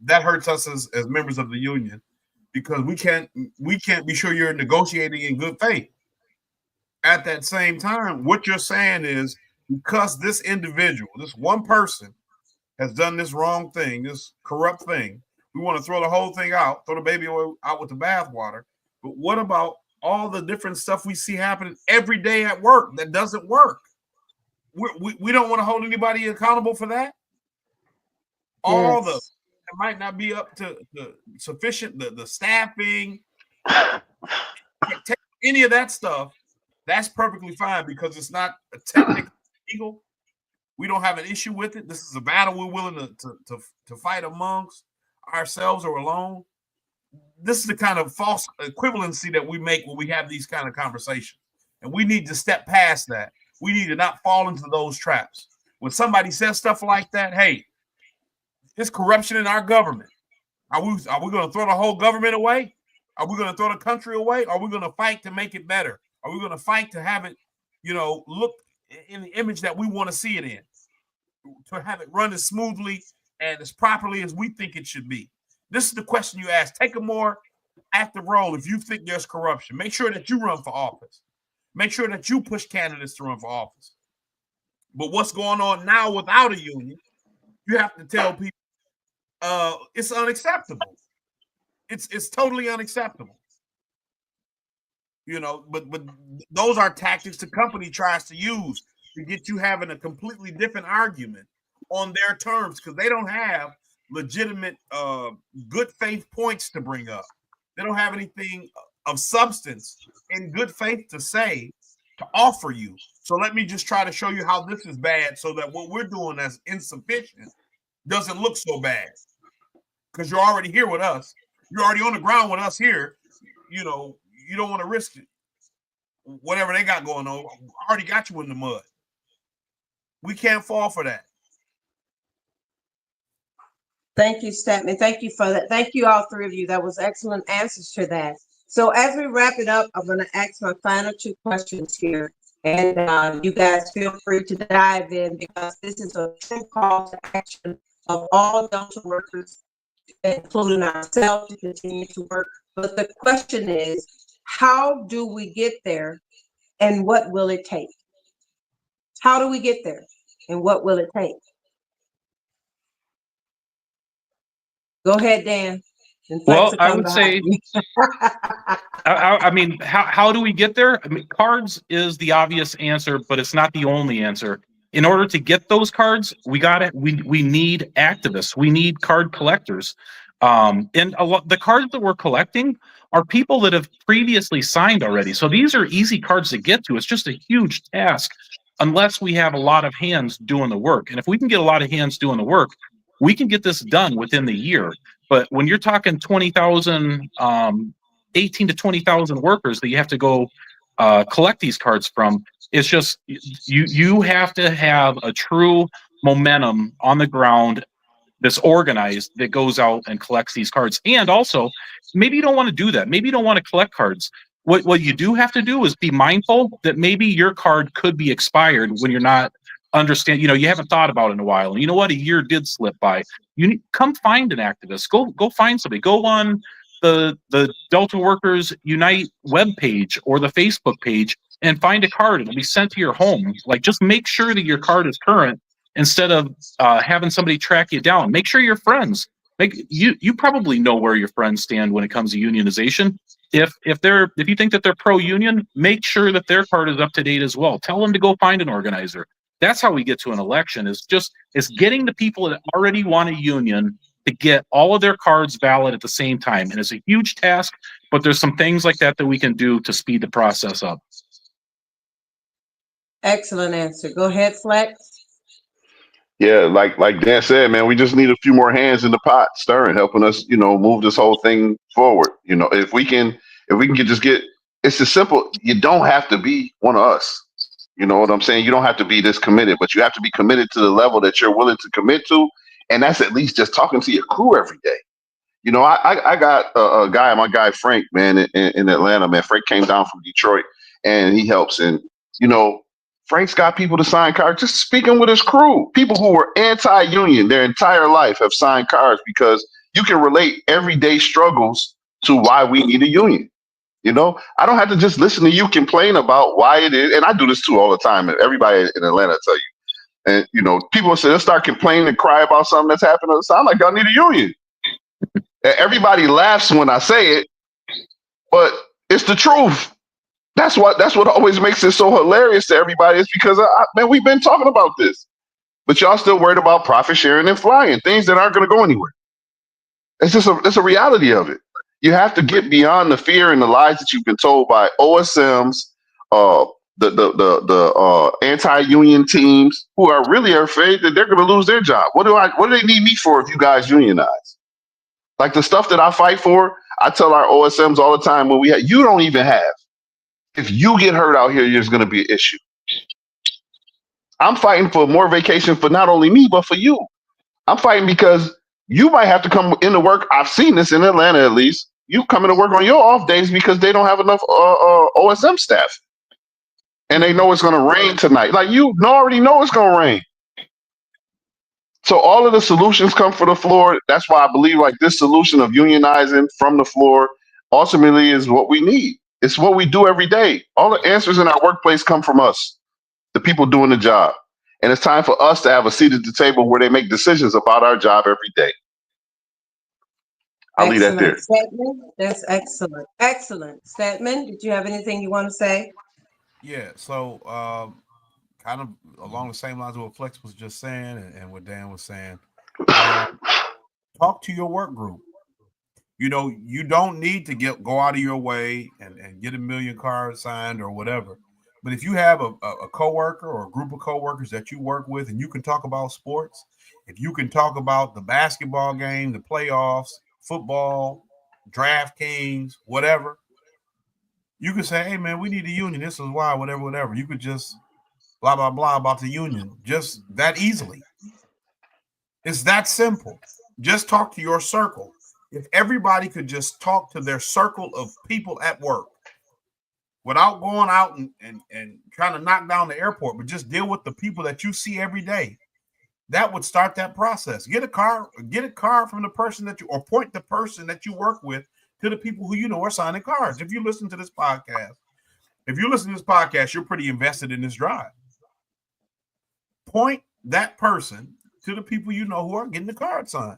that hurts us as members of the union, because we can't be sure you're negotiating in good faith. At that same time, what you're saying is because this individual, this one person, has done this wrong thing, this corrupt thing, we want to throw the whole thing out, throw the baby out with the bathwater. But what about all the different stuff we see happening every day at work that doesn't work? We don't want to hold anybody accountable for that. All it might not be up to sufficient, the staffing, any of that stuff. That's perfectly fine because it's not a technically legal. We don't have an issue with it. This is a battle we're willing to fight amongst ourselves or alone. This is the kind of false equivalency that we make when we have these kind of conversations. And we need to step past that. We need to not fall into those traps. When somebody says stuff like that, hey, there's corruption in our government. Are we going to throw the whole government away? Are we going to throw the country away? Are we going to fight to make it better? Are we going to fight to have it, look in the image that we want to see it in? To have it run as smoothly and as properly as we think it should be. This is the question you ask. Take a more active role if you think there's corruption. Make sure that you run for office. Make sure that you push candidates to run for office. But what's going on now without a union, you have to tell people it's unacceptable. It's totally unacceptable. You know, but those are tactics the company tries to use to get you having a completely different argument on their terms, because they don't have legitimate good faith points to bring up. They don't have anything of substance in good faith to say, to offer you. So let me just try to show you how this is bad, so that what we're doing as insufficient doesn't look so bad. Because you're already here with us. You're already on the ground with us here. You know, you don't want to risk it. Whatever they got going on, I already got you in the mud. We can't fall for that. Thank you, Statman. Thank you for that. Thank you, all three of you. That was excellent answers to that. So as we wrap it up, I'm going to ask my final two questions here. And you guys feel free to dive in, because this is a true call to action of all Delta workers, including ourselves, to continue to work. But the question is, how do we get there, and what will it take? How do we get there, and what will it take? Go ahead, Dan. Well, I would say, I mean, how do we get there? I mean, cards is the obvious answer, but it's not the only answer. In order to get those cards, we need activists. We need card collectors. And the cards that we're collecting are people that have previously signed already. So these are easy cards to get to. It's just a huge task unless we have a lot of hands doing the work. And if we can get a lot of hands doing the work, we can get this done within the year. But when you're talking 20,000, 18 to 20,000 workers that you have to go collect these cards from, it's just you have to have a true momentum on the ground that's organized, that goes out and collects these cards. And also, maybe you don't want to do that. Maybe you don't want to collect cards. What you do have to do is be mindful that maybe your card could be expired when you're not you haven't thought about it in a while. And you know what? A year did slip by. Come find an activist. Go find somebody. Go on the Delta Workers Unite webpage or the Facebook page and find a card. It'll be sent to your home. Like, just make sure that your card is current instead of having somebody track you down. Make sure your friends. You probably know where your friends stand when it comes to unionization. If you think that they're pro-union, make sure that their card is up to date as well. Tell them to go find an organizer. That's how we get to an election, is getting the people that already want a union to get all of their cards valid at the same time. And it's a huge task, but there's some things like that we can do to speed the process up. Excellent answer. Go ahead, Flex. Yeah, like Dan said, man, we just need a few more hands in the pot stirring, helping us, move this whole thing forward. If we can just get, it's as simple. You don't have to be one of us. You know what I'm saying? You don't have to be this committed, but you have to be committed to the level that you're willing to commit to. And that's at least just talking to your crew every day. I got a guy, my guy Frank, man, in Atlanta, man. Frank came down from Detroit and he helps. And, Frank's got people to sign cards, just speaking with his crew. People who were anti-union their entire life have signed cards because you can relate everyday struggles to why we need a union. I don't have to just listen to you complain about why it is. And I do this too all the time. And everybody in Atlanta tell you. And, people say, they'll start complaining and cry about something that's happening. It sounds like y'all need a union. Everybody laughs when I say it, but it's the truth. That's what always makes it so hilarious to everybody, is because, man, we've been talking about this. But y'all still worried about profit sharing and flying, things that aren't going to go anywhere. It's a reality of it. You have to get beyond the fear and the lies that you've been told by OSMs, the anti-union teams, who are really afraid that they're going to lose their job. What do they need me for if you guys unionize? Like the stuff that I fight for, I tell our OSMs all the time, you don't even have. If you get hurt out here, there's going to be an issue. I'm fighting for more vacation for not only me, but for you. I'm fighting because you might have to come into work. I've seen this in Atlanta, at least. You come into work on your off days because they don't have enough OSM staff. And they know it's going to rain tonight. Like, you already know it's going to rain. So all of the solutions come from the floor. That's why I believe like this solution of unionizing from the floor ultimately is what we need. It's what we do every day. All the answers in our workplace come from us, the people doing the job. And it's time for us to have a seat at the table where they make decisions about our job every day. I'll leave that there. Excellent, Stedman. That's excellent. Excellent. Stedman, did you have anything you want to say? Yeah, so kind of along the same lines of what Flex was just saying and what Dan was saying. Talk to your work group. You know, you don't need to go out of your way and get a million cards signed or whatever. But if you have a coworker or a group of coworkers that you work with and you can talk about sports, if you can talk about the basketball game, the playoffs, football, DraftKings, whatever, you could say, hey, man, we need a union. This is why, whatever. You could just blah, blah, blah about the union just that easily. It's that simple. Just talk to your circle. If everybody could just talk to their circle of people at work without going out and trying to knock down the airport, but just deal with the people that you see every day, that would start that process. Get a card from the person that you, or point the person that you work with to the people who you know are signing cards. If you listen to this podcast, you're pretty invested in this drive. Point that person to the people you know who are getting the card signed.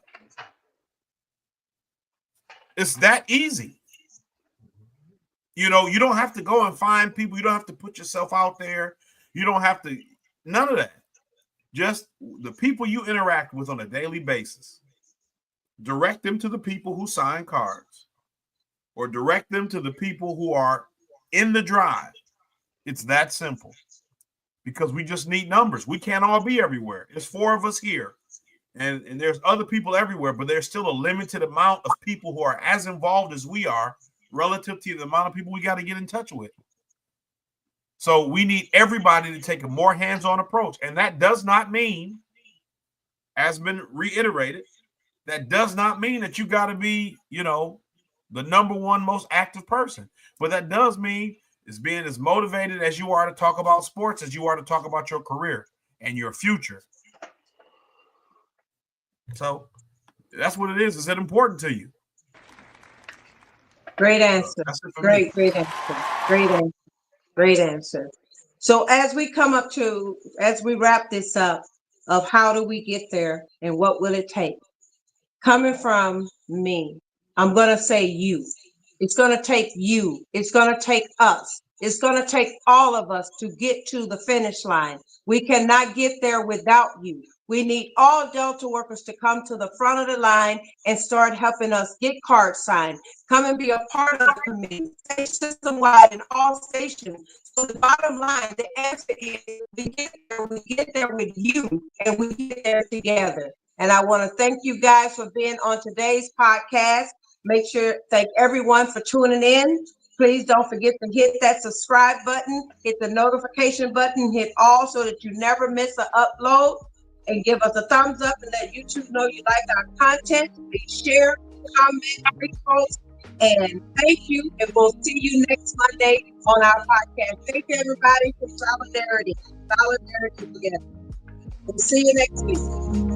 It's that easy. You know, you don't have to go and find people. You don't have to put yourself out there. You don't have to, none of that. Just the people you interact with on a daily basis. Direct them to the people who sign cards or direct them to the people who are in the drive. It's that simple because we just need numbers. We can't all be everywhere. There's 4 of us here. And there's other people everywhere, but there's still a limited amount of people who are as involved as we are relative to the amount of people we got to get in touch with. So we need everybody to take a more hands-on approach. And that does not mean, as been reiterated, that does not mean that you got to be, you know, the number one most active person. But that does mean is being as motivated as you are to talk about sports as you are to talk about your career and your future. So that's what it is. Is it important to you? Great answer. Great answer. So as we wrap this up of how do we get there and what will it take? Coming from me, I'm going to say you. It's going to take you. It's going to take us. It's going to take all of us to get to the finish line. We cannot get there without you. We need all Delta workers to come to the front of the line and start helping us get cards signed. Come and be a part of the committee, stay system-wide in all stations. So the bottom line, the answer is we get there with you, and we get there together. And I want to thank you guys for being on today's podcast. Thank everyone for tuning in. Please don't forget to hit that subscribe button, hit the notification button, hit all so that you never miss an upload. And give us a thumbs up and let YouTube know you like our content. Please share, comment, repost, and thank you. And we'll see you next Monday on our podcast. Thank you, everybody, for solidarity together. We'll see you next week.